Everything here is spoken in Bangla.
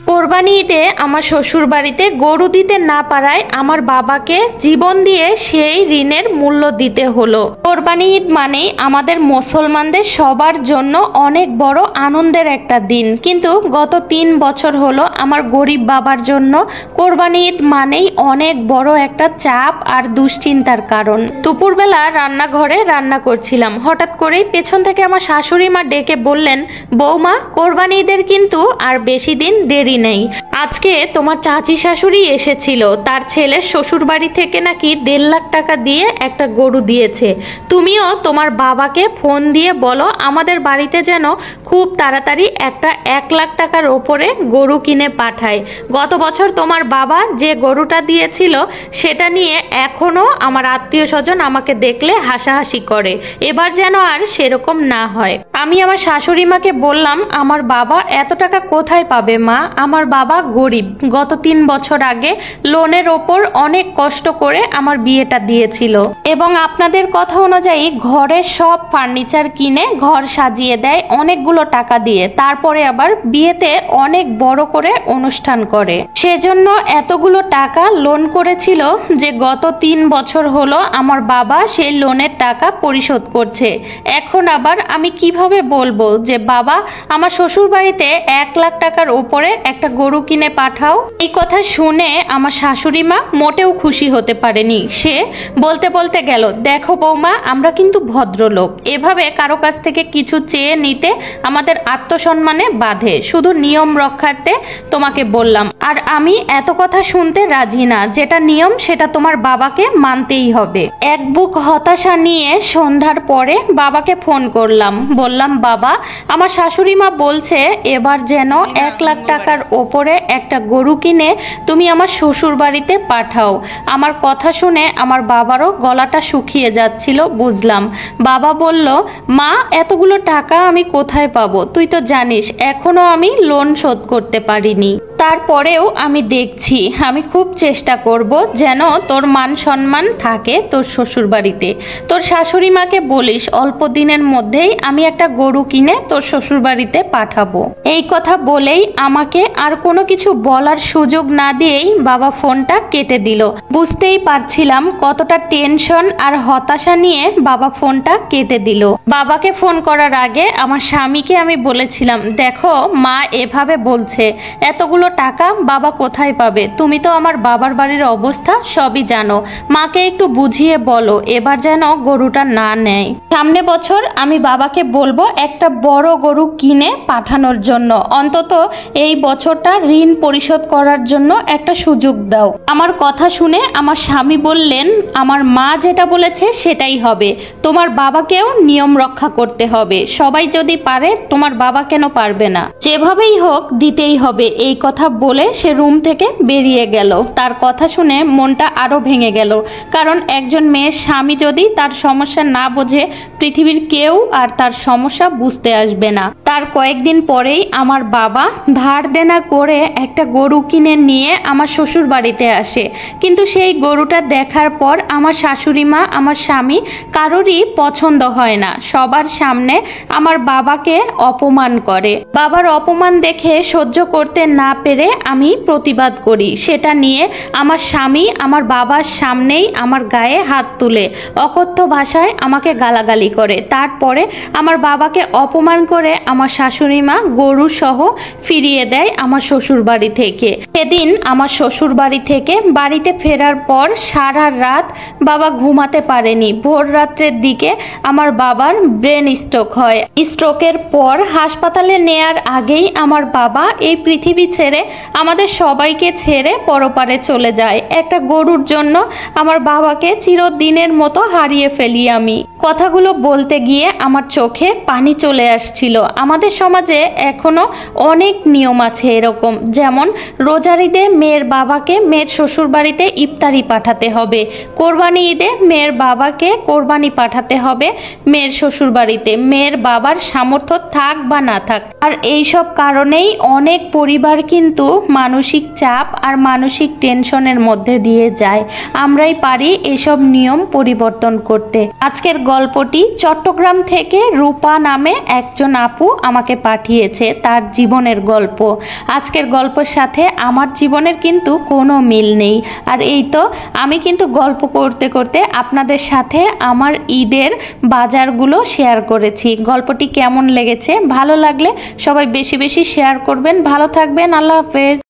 কোরবানি ঈদে আমার শ্বশুর বাড়িতে গরু দিতে না পারায় আমার বাবাকে জীবন দিয়ে সেই ঋণের মূল্য দিতে হলো। কোরবানি ঈদ মানেই আমাদের মুসলমানদের সবার জন্য অনেক বড় আনন্দের একটা দিন, কিন্তু গত 3 বছর হলো আমার গরিব বাবার জন্য কোরবানি ঈদ মানেই অনেক বড় একটা চাপ আর দুশ্চিন্তার কারণ। দুপুরবেলা রান্নাঘরে রান্না করছিলাম, হঠাৎ করেই পেছন থেকে আমার শাশুড়ি মা ডেকে বললেন, বৌমা, কোরবানি ঈদের কিন্তু আর বেশি দিন দেরি নেই। আজকে তোমার চাচি শাশুড়ি এসেছিল, তার ছেলের শ্বশুর বাড়ি থেকে নাকি 1.5 লাখ টাকা দিয়ে একটা গরু দিয়েছে। তুমিও তোমার বাবাকে ফোন দিয়ে বলো আমাদের বাড়িতে যেন খুব তাড়াতাড়ি একটা 1 লাখ টাকার ওপরে গরু কিনে পাঠায়। গত বছর তোমার বাবা যে গরুটা দিয়েছিল সেটা নিয়ে এখনো আমার আত্মীয় স্বজন আমাকে দেখলে হাসাহাসি করে, এবার যেন আর সেরকম না হয়। আমি আমার শাশুড়ি মাকে বললাম, আমার বাবা এত টাকা কোথায় পাবে মা? আমার বাবা গরিব, গত 3 বছর আগে লোনের ওপর অনেক কষ্ট করে আমার বিয়েটা দিয়েছিল এবং আপনাদের কথা অনুযায়ী ঘরের সব ফার্নিচার কিনে ঘর সাজিয়ে দেয় অনেকগুলো টাকা দিয়ে, তারপরে আবার বিয়েতে অনেক বড় করে অনুষ্ঠান করে। সেজন্য এতগুলো টাকা লোন করেছিল যে গত 3 বছর হলো আমার বাবা সেই লোনের টাকা পরিশোধ করছে। এখন আবার আমি কিভাবে বলবো যে বাবা আমার শ্বশুর বাড়িতে 1 লাখ টাকার উপরে একটা গরু কিনে পাঠাও? এই কথা শুনে আমার শাশুড়ি মা মোটেও খুশি হতে পারেনি। সে বলতে বলতে গেল, দেখো বৌমা, আমরা কিন্তু ভদ্রলোক, এভাবে কারো কাছ থেকে কিছু চেয়ে নিতে আমাদের আত্মসম্মানে বাধে। শুধু নিয়ম রক্ষার্থে তোমাকে বললাম, আর আমি এত কথা শুনতে রাজি না। যেটা নিয়ম সেটা তোমার বাবাকে মানতেই হবে। এক বুক হতাশা নিয়ে সন্ধ্যার পরে বাবাকে ফোন করলাম, বললাম, বাবা, আমার শাশুড়ি মা বলছে এবার যেন 1 লাখ টাকার ওপরে একটা গরু কিনে তুমি আমার শ্বশুর বাড়িতে পাঠাও। আমার কথা শুনে আমার বাবারও গলাটা শুকিয়ে যাচ্ছিল, বুঝলাম। বাবা বলল, মা, এতগুলো টাকা আমি কোথায় পাবো? তুই তো জানিস এখনো আমি লোন শোধ করতে পারিনি। তারপরেও আমি দেখছি, আমি খুব চেষ্টা করব যেন তোর মান সম্মান থাকে তোর শ্বশুর বাড়িতে। তোর শাশুড়ি মাকে বলিস অল্প দিনের মধ্যেই আমি একটা গরু কিনে তোর শ্বশুর বাড়িতে পাঠাবো। এই কথা বলেই আমাকে আর কোনো কিছু বলার সুযোগ না দিয়েই বাবা ফোনটা কেটে দিল। বুঝতেই পারছিলাম কতটা টেনশন আর হতাশা নিয়ে বাবা ফোনটা কেটে দিল। বাবাকে ফোন করার আগে আমার স্বামীকে আমি বলেছিলাম, দেখো মা এভাবে বলছে, এতগুলো টাকা বাবা কোথায় পাবে? তুমি তো আমার বাবার বাড়ির অবস্থা সবই জানো, মাকে একটু বুঝিয়ে বলো এবার যেন গরুটা না নেয়। সামনে বছর আমি বাবাকে বলবো একটা বড় গরু কিনে পাঠানোর জন্য, অন্তত এই বছরটা ঋণ পরিশোধ করার জন্য একটা সুযোগ দাও। আমার কথা শুনে আমার স্বামী বললেন, আমার মা যেটা বলেছে সেটাই হবে, তোমার বাবাকেও নিয়ম রক্ষা করতে হবে। সবাই যদি পারে তোমার বাবা কেন পারবে না? যেভাবেই হোক দিতেই হবে। এই কথা বলে সে রুম থেকে বেরিয়ে গেল। তার কথা শুনে মনটা আরো ভেঙে গেল, কারণ একজন মেয়ের স্বামী যদি তার সমস্যা না বোঝে পৃথিবীর কেউ আর তার সমস্যা বুঝতে আসবে না। তার কয়েকদিন পরেই আমার বাবা ধার দেনা করে একটা গরু কিনে নিয়ে আমার শ্বশুর বাড়িতে আসে, কিন্তু সেই গরুটা দেখার পর আমার শাশুড়ি মা, আমার স্বামী কারোরই পছন্দ হয় না। সবার সামনে আমার বাবাকে অপমান করে। বাবার অপমান দেখে সহ্য করতে না পেরে আমি প্রতিবাদ করি। সেটা নিয়ে আমার স্বামী আমার বাবার সামনেই আমার গায়ে হাত তুলে অকথ্য ভাষায় আমাকে গালাগালি করে। তারপরে আমার বাবাকে অপমান করে আমার শাশুড়ি মা গরু সহ ফিরিয়ে দেয় আমার শ্বশুর বাড়ি থেকে। সেদিন আমার শ্বশুর বাড়ি থেকে বাড়িতে ফেরার পর সারা রাত বাবা ঘুমাতে পারেনি। ভোর রাত্রের দিকে আমার বাবার ব্রেন স্ট্রোক হয়। স্ট্রোকের পর হাসপাতালে নেয়ার আগেই আমার বাবা এই পৃথিবী ছেড়ে আমাদের সবাইকে ছেড়ে পরপারে চলে যায়। একটা গরুর জন্য আমার বাবাকে চিরদিনের মতো হারিয়ে ফেলি আমি। কথাগুলো বলতে গিয়ে আমার চোখে পানি চলে আসছিল। আমাদের সমাজে এখনো অনেক নিয়ম আছে এরকম, যেমন রোজার ঈদে মেয়ের বাবাকে মেয়ের শ্বশুর বাড়িতে ইফতারি পাঠাতে হবে, কোরবানি ঈদে মেয়ের বাবাকে কোরবানি পাঠাতে হবে মেয়ের শ্বশুর বাড়িতে, মেয়ের বাবার সামর্থ্য থাক বা না থাক। আর এইসব কারণেই অনেক পরিবার কিন্তু কিন্তু মানসিক চাপ আর মানসিক টেনশনের মধ্যে দিয়ে যায়। আমরাই পারি এসব নিয়ম পরিবর্তন করতে। আজকের গল্পটি চট্টগ্রাম থেকে রূপা নামে একজন আপু আমাকে পাঠিয়েছে, তার জীবনের গল্প। আজকের গল্পের সাথে আমার জীবনের কিন্তু কোনো মিল নেই। আর এই তো আমি কিন্তু গল্প করতে করতে আপনাদের সাথে আমার ঈদের বাজারগুলো শেয়ার করেছি। গল্পটি কেমন লেগেছে? ভালো লাগলে সবাই বেশি বেশি শেয়ার করবেন। ভালো থাকবেন। আল্লাহ হাফেজ।